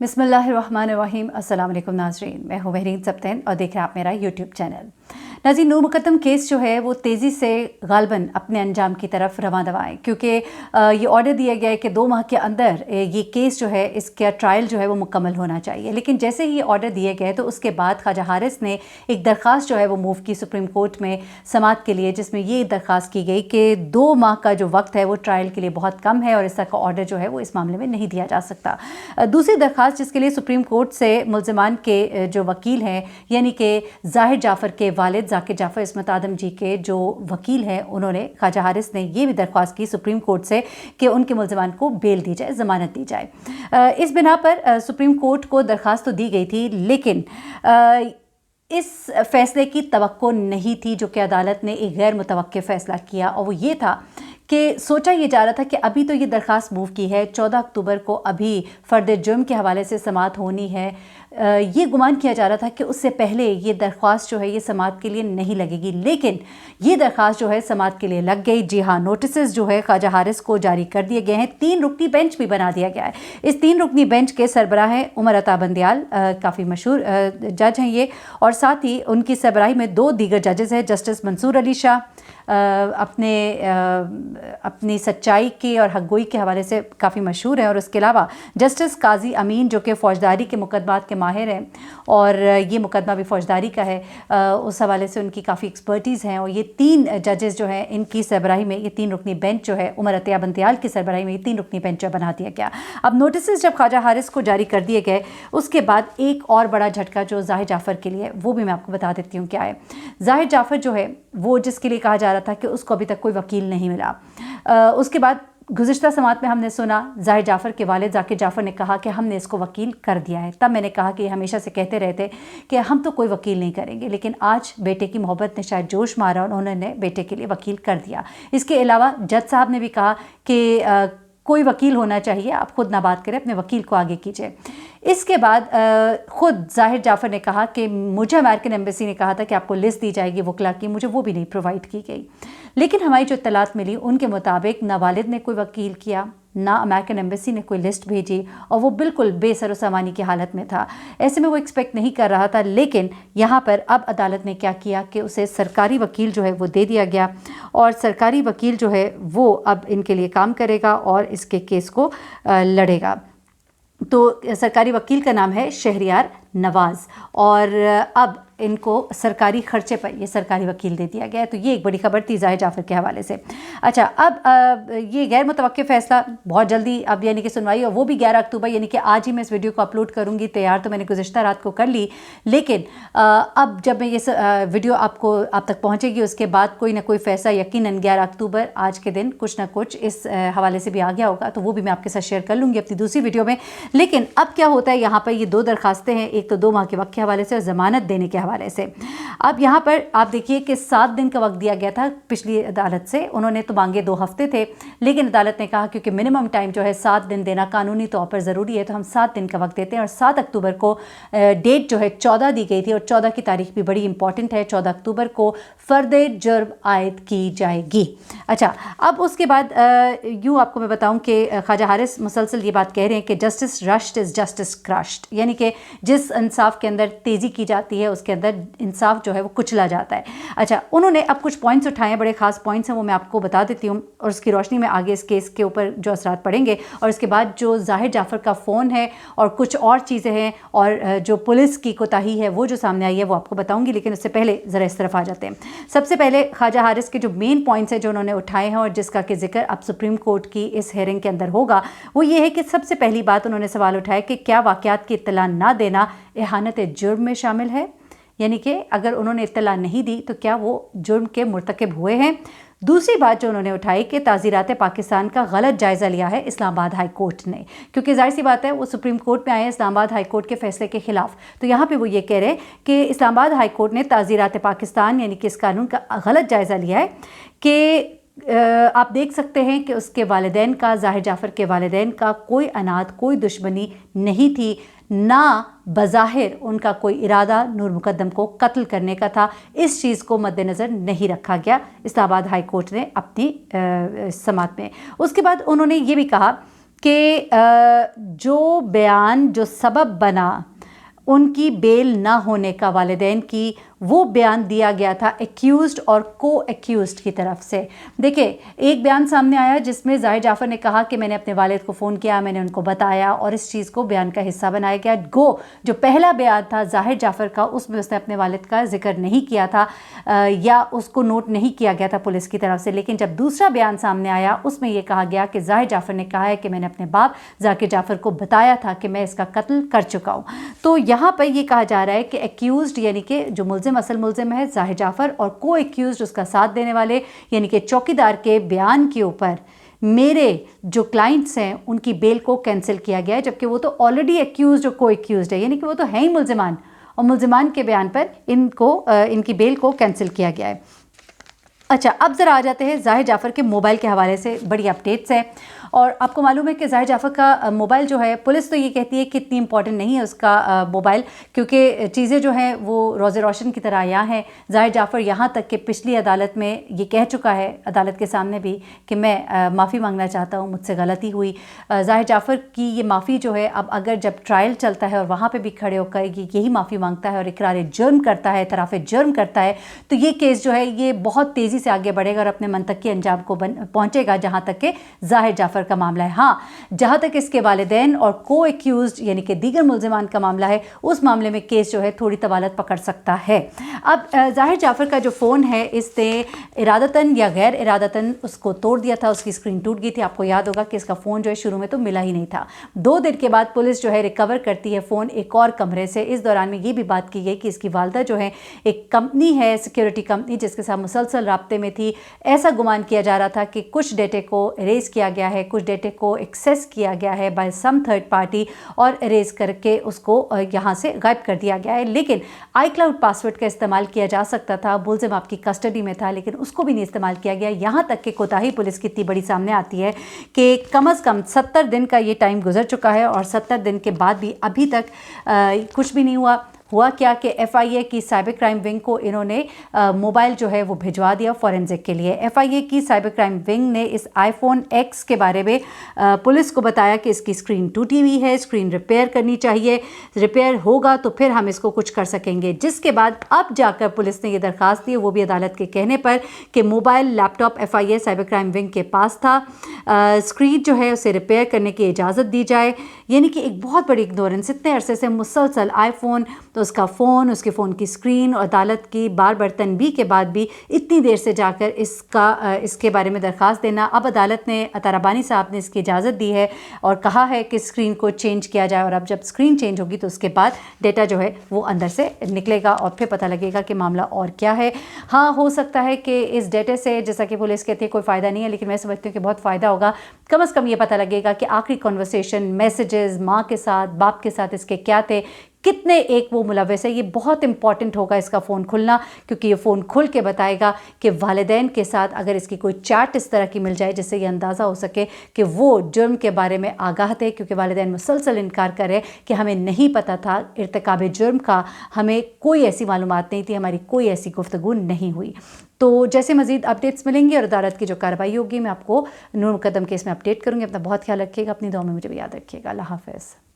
बिस्मिल्लाहिर्रहमानिर्रहीम। अस्सलाम वालेकुम नाज़रीन, मैं हूँ महरीन सब्तैन और देख रहे हैं आप मेरा यूट्यूब चैनल। नाज़रीन, नूर मुक़द्दम केस जो है वो तेज़ी से ग़ालिबन अपने अंजाम की तरफ रवां दवा है, क्योंकि ये ऑर्डर दिया गया है कि 2 माह के अंदर ये केस जो है इसका ट्रायल जो है वो मुकम्मल होना चाहिए। लेकिन जैसे ही ये ऑर्डर दिए गए तो उसके बाद ख्वाजा हारिस ने एक दरख्वास्त जो है वो मूव की सुप्रीम कोर्ट में समाअत के लिए, जिसमें ये दरख्वास्त की गई कि 2 माह का जो वक्त है वो ट्रायल के लिए बहुत कम है और इस तरह का ऑर्डर जो है वो इस मामले में नहीं दिया जा सकता। दूसरी दरख्वास्त जिसके लिए सुप्रीम कोर्ट से मुल्ज़िमान के जो वकील हैं, यानी कि ज़ाहिर जाफ़र के वालिद ज़ाकिर जाफ़र इस्मत आदम जी के जो वकील हैं, उन्होंने ख्वाजा हारिस ने ये भी दरख्वास्त की सुप्रीम कोर्ट से कि उनके मुल्ज़िमान को बेल दी जाए, ज़मानत दी जाए। इस बिना पर सुप्रीम कोर्ट को दरख्वास्त तो दी गई थी, लेकिन इस फ़ैसले की तवक्को नहीं थी जो कि अदालत ने एक गैर मुतवक्किल फ़ैसला किया, और वो ये था कि सोचा ये जा रहा था कि अभी तो ये दरख्वास्त मूव की है, 14 अक्टूबर को अभी फ़र्द जुर्म के हवाले से समाअत होनी है। ये गुमान किया जा रहा था कि उससे पहले ये दरख्वास्त जो है ये समाअत के लिए नहीं लगेगी, लेकिन ये दरख्वास्त जो है समाअत के लिए लग गई। जी हाँ, नोटिस जो है ख्वाजा हारिस को जारी कर दिए गए हैं। 3 रुकनी बेंच भी बना दिया गया है। इस 3 रुकनी बेंच के सरबराह हैं उमर अता बंदियाल, काफ़ी मशहूर जज हैं ये, और साथ ही उनकी सरबराही में 2 दीगर जजेस हैं। जस्टिस मंसूर अली शाह अपनी सच्चाई की और हक़गोई के हवाले से काफ़ी मशहूर है, और उसके अलावा जस्टिस काजी अमीन जो कि फ़ौजदारी के मुकदमात के माहिर हैं और ये मुकदमा भी फ़ौजदारी का है, उस हवाले से उनकी काफ़ी एक्सपर्टीज़ हैं। और ये 3 जजेस जो हैं इनकी सरबराही में ये 3 रुकनी बेंच जो है उमर अता बंदियाल की सरबराही में ये 3 रुकनी बेंच जो बना दिया गया। अब नोटिस जब ख्वाजा हारिस को जारी कर दिए गए, उसके बाद एक और बड़ा झटका जो ज़ाहिर जाफ़र के लिए, वो भी मैं आपको बता देती हूँ क्या है। ज़ाहिर जाफ़र जो है वो जिसके लिए कहा जा रहा था कि उसको अभी तक कोई वकील नहीं मिला, उसके बाद गुज़िश्ता समाअत में हमने सुना ज़ाहिर जाफ़र के वालिद ज़ाकिर जाफ़र ने कहा कि हमने इसको वकील कर दिया है। तब मैंने कहा कि हमेशा से कहते रहते कि हम तो कोई वकील नहीं करेंगे, लेकिन आज बेटे की मोहब्बत ने शायद जोश मारा और उन्होंने बेटे के लिए वकील कर दिया। इसके अलावा जज साहब ने भी कहा कि कोई वकील होना चाहिए, आप खुद ना बात करें, अपने वकील को आगे कीजिए। इसके बाद ख़ुद ज़ाहिर जाफ़र ने कहा कि मुझे अमेरिकन एम्बेसी ने कहा था कि आपको लिस्ट दी जाएगी वकला की, मुझे वो भी नहीं प्रोवाइड की गई। लेकिन हमारी जो इत्तलात मिली उनके मुताबिक ना वालिद ने कोई वकील किया, ना अमेरिकन एम्बेसी ने कोई लिस्ट भेजी, और वो बिल्कुल बेसरो सामानी की हालत में था। ऐसे में वो एक्सपेक्ट नहीं कर रहा था, लेकिन यहाँ पर अब अदालत ने क्या किया कि उसे सरकारी वकील जो है वो दे दिया गया, और सरकारी वकील जो है वो अब इनके लिए काम करेगा और इसके केस को लड़ेगा। तो सरकारी वकील का नाम है शहरियार नवाज़, और अब इनको सरकारी ख़र्चे पर ये सरकारी वकील दे दिया गया है। तो ये एक बड़ी खबर थी ज़ाहिर जाफ़र के हवाले से। अच्छा, अब ये गैर मुतवक्किल फ़ैसला बहुत जल्दी अब यानी कि सुनवाई, और वो भी 11 अक्टूबर, यानी कि आज ही मैं इस वीडियो को अपलोड करूँगी। तैयार तो मैंने गुज़िश्ता रात को कर ली, लेकिन अब जब मैं ये वीडियो आप तक पहुँचेगी उसके बाद कोई ना कोई फ़ैसला यकीनन 11 अक्टूबर आज के दिन कुछ ना कुछ इस हवाले से भी आ गया होगा, तो वो भी मैं आपके साथ शेयर कर लूँगी अपनी दूसरी वीडियो में। लेकिन अब क्या होता है, यहाँ पर ये 2 दरखास्तें हैं, एक तो 2 माह के वक्त के हवाले से और ज़मानत देने के हवाले से। अब यहाँ पर आप देखिए कि 7 दिन का वक्त दिया गया था पिछली अदालत से। उन्होंने तो मांगे 2 हफ्ते थे, लेकिन अदालत ने कहा क्योंकि मिनिमम टाइम जो है 7 दिन देना कानूनी तौर पर ज़रूरी है, तो हम 7 दिन का वक्त देते हैं। और 7 अक्टूबर को डेट जो है 14 दी गई थी, और 14 की तारीख भी बड़ी इंपॉर्टेंट है। 14 अक्टूबर को फ़र्द जुर्म आयद की जाएगी। अच्छा, अब उसके बाद यूँ आपको मैं बताऊँ कि ख्वाजा हारिस मुसलसल ये बात कह रहे हैं कि justice rushed is justice crushed, यानी कि जिस इंसाफ के अंदर तेज़ी की जाती है उसके अंदर इंसाफ जो है वो कुचला जाता है। अच्छा, उन्होंने अब कुछ पॉइंट्स उठाए हैं, बड़े ख़ास पॉइंट्स हैं, वो मैं आपको बता देती हूँ, और उसकी रोशनी में आगे इस केस के ऊपर जो असरात पड़ेंगे। और इसके बाद जो ज़ाहिर जाफ़र का फ़ोन है और कुछ और चीज़ें हैं, और जो पुलिस की कोताही है वो जो सामने आई है वो आपको बताऊँगी। लेकिन उससे पहले ज़रा इस तरफ आ जाते हैं। सबसे पहले ख्वाजा हारिस के जो मेन पॉइंट्स हैं जो उन्होंने उठाए हैं और जिसका कि जिक्र अब सुप्रीम कोर्ट की इस हेयरिंग के अंदर होगा, वो ये है कि सबसे पहली बात उन्होंने सवाल उठाया कि क्या वाक़यात की इत्तला ना देना इहानत जुर्म में शामिल है, यानी कि अगर उन्होंने इत्तला नहीं दी तो क्या वो जुर्म के मुर्तकिब हुए हैं। दूसरी बात जो उन्होंने उठाई कि ताज़ीरात पाकिस्तान का गलत जायज़ा लिया है इस्लामाबाद हाई कोर्ट ने, क्योंकि जाहिर सी बात है वो सुप्रीम कोर्ट में आए हैं इस्लामाबाद हाई कोर्ट के फैसले के ख़िलाफ़। तो यहाँ पे वो ये कह रहे हैं कि इस्लामाबाद हाई कोर्ट ने ताज़ीरात पाकिस्तान यानी कि इस कानून का गलत जायज़ा लिया है कि आप देख सकते हैं कि उसके वालिदैन का, ज़ाहिर जाफ़र के वालिदैन का कोई अनाद, कोई दुश्मनी नहीं थी, ना बज़ाहिर उनका कोई इरादा नूर मुक़द्दम को कत्ल करने का था। इस चीज़ को मद्देनज़र नहीं रखा गया इस्लामाबाद हाई कोर्ट ने अपनी समाअत में। उसके बाद उन्होंने ये भी कहा कि जो बयान जो सबब बना उनकी बेल ना होने का वालिदैन की, वो बयान दिया गया था एक्यूज़्ड और को एक्यूज़्ड की तरफ से। देखिए, एक बयान सामने आया जिसमें ज़ाहिर जाफ़र ने कहा कि मैंने अपने वालिद को फ़ोन किया, मैंने उनको बताया, और इस चीज़ को बयान का हिस्सा बनाया गया। जो पहला बयान था ज़ाहिर जाफ़र का, उसमें उसने अपने वालिद का जिक्र नहीं किया था या उसको नोट नहीं किया गया था पुलिस की तरफ से। लेकिन जब दूसरा बयान सामने आया, उसमें यह कहा गया कि ज़ाहिर जाफ़र ने कहा है कि मैंने अपने बाप ज़ाकिर जाफ़र को बताया था कि मैं इसका कत्ल कर चुका हूँ। तो यहाँ पर यह कहा जा रहा है कि एक्यूज़्ड यानी कि जो मुल्ज़िम असल मुल्ज़िम है ज़ाहिर जाफ़र, और को एक्यूज़्ड उसका साथ देने वाले यानी कि चौकीदार के बयान के ऊपर मेरे जो क्लाइंट्स हैं उनकी बेल को कैंसिल किया गया है, जबकि वो तो ऑलरेडी एक्यूज़्ड और को एक्यूज़्ड है, यानी कि वो तो है ही मुल्ज़िमान, और मुल्ज़िमान के बयान पर इनकी बेल को कैंसिल किया गया है। अच्छा, अब ज़रा आ जाते हैं ज़ाहिर जाफ़र के मोबाइल के हवाले से बड़ी अपडेट्स हैं। और आपको मालूम है कि ज़ाहिर जाफ़र का मोबाइल जो है, पुलिस तो ये कहती है कि इतनी इंपॉर्टेंट नहीं है उसका मोबाइल, क्योंकि चीज़ें जो हैं वो रोज़े रोशन की तरह आया हैं। ज़ाहिर जाफ़र यहाँ तक कि पिछली अदालत में ये कह चुका है, अदालत के सामने भी, कि मैं माफ़ी मांगना चाहता हूँ, मुझसे गलती हुई। ज़ाहिर जाफ़र की ये माफ़ी जो है, अब अगर जब ट्रायल चलता है और वहाँ पर भी खड़े होकर यही माफ़ी मांगता है और इकरार जुर्म करता है, इतराफ़ जुर्म करता है, तो ये केस जो है ये बहुत तेज़ी से आगे बढ़ेगा और अपने मंतकी अंजाम को पहुँचेगा, जहाँ तक कि ज़ाहिर जाफ़र का मामला है। हाँ, जहाँ तक इसके वालिदैन और को एक्यूज़्ड यानी कि दीगर मुल्ज़िमान का मामला है, उस मामले में केस जो है थोड़ी तवालत पकड़ सकता है। अब ज़ाहिर जाफ़र का जो फ़ोन है, इसने इरादतन या गैर इरादतन उसको तोड़ दिया था, उसकी स्क्रीन टूट गई थी। आपको याद होगा कि इसका फ़ोन जो है शुरू में तो मिला ही नहीं था। 2 दिन के बाद पुलिस जो है रिकवर करती है फ़ोन एक और कमरे से। इस दौरान में ये भी बात की गई कि इसकी वालदा जो है, एक कंपनी है, सिक्योरिटी कंपनी, जिसके साथ मुसलसल राब्ते में थी। ऐसा गुमान किया जा रहा था कि कुछ डेटे को इरेज किया गया है, कुछ डेटे को एक्सेस किया गया है बाय सम थर्ड पार्टी, और इरेज करके उसको यहाँ से गायब कर दिया गया है। लेकिन iCloud पासवर्ड का इस्तेमाल किया जा सकता था, मुल्ज़िम आपकी कस्टडी में था, लेकिन उसको भी नहीं इस्तेमाल किया गया। यहाँ तक कि कोताही पुलिस की इतनी बड़ी सामने आती है कि कम से कम 70 दिन का ये टाइम गुजर चुका है और 70 दिन के बाद भी अभी तक कुछ भी नहीं हुआ क्या कि FIA की साइबर क्राइम विंग को इन्होंने मोबाइल जो है वो भिजवा दिया फॉरेंसिक के लिए। FIA की साइबर क्राइम विंग ने इस iPhone X के बारे में पुलिस को बताया कि इसकी स्क्रीन टूटी हुई है, स्क्रीन रिपेयर करनी चाहिए, रिपेयर होगा तो फिर हम इसको कुछ कर सकेंगे। जिसके बाद अब जाकर पुलिस ने ये दरख्वास्त दी, वो भी अदालत के कहने पर, कि mobile laptop FIA cyber crime wing के पास था, स्क्रीन जो है उसे रिपेयर करने की इजाज़त दी जाए। यानी कि एक बहुत बड़ी इग्नोरेंस, इतने अरसे से मुसलसल iPhone, तो उसका फ़ोन, उसके फ़ोन की स्क्रीन, और अदालत की बार बार तनबीह के बाद भी इतनी देर से जाकर इसके बारे में दरख्वास्त देना। अब अदालत ने, अतारबानी साहब ने इसकी इजाज़त दी है और कहा है कि स्क्रीन को चेंज किया जाए, और अब जब स्क्रीन चेंज होगी तो उसके बाद डेटा जो है वो अंदर से निकलेगा और फिर पता लगेगा कि मामला और क्या है। हाँ, हो सकता है कि इस डेटे से, जैसा कि पुलिस कहती है, कोई फ़ायदा नहीं है, लेकिन मैं समझती हूँ कि बहुत फ़ायदा होगा। कम से कम ये पता लगेगा कि आखिरी कन्वर्सेशन, मैसेजेस माँ के साथ, बाप के साथ इसके क्या थे, कितने एक वो मुलव्वस है। ये बहुत इंपॉर्टेंट होगा इसका फ़ोन खुलना, क्योंकि ये फ़ोन खुल के बताएगा कि वालिदैन के साथ अगर इसकी कोई चैट इस तरह की मिल जाए जिससे ये अंदाज़ा हो सके कि वो जुर्म के बारे में आगाह थे, क्योंकि वालिदैन मुसलसल इनकार कर रहे कि हमें नहीं पता था इर्तिकाब जुर्म का, हमें कोई ऐसी मालूमात नहीं थी, हमारी कोई ऐसी गुफ्तगू नहीं हुई। तो जैसे मज़ीद अपडेट्स मिलेंगी और अदालत की जो कार्रवाई होगी, मैं आपको नूर मुकद्दम केस में अपडेट करूँगी। अपना बहुत ख्याल रखिएगा, अपनी दुआ में मुझे भी याद रखिएगा। अल्लाह हाफ़िज़।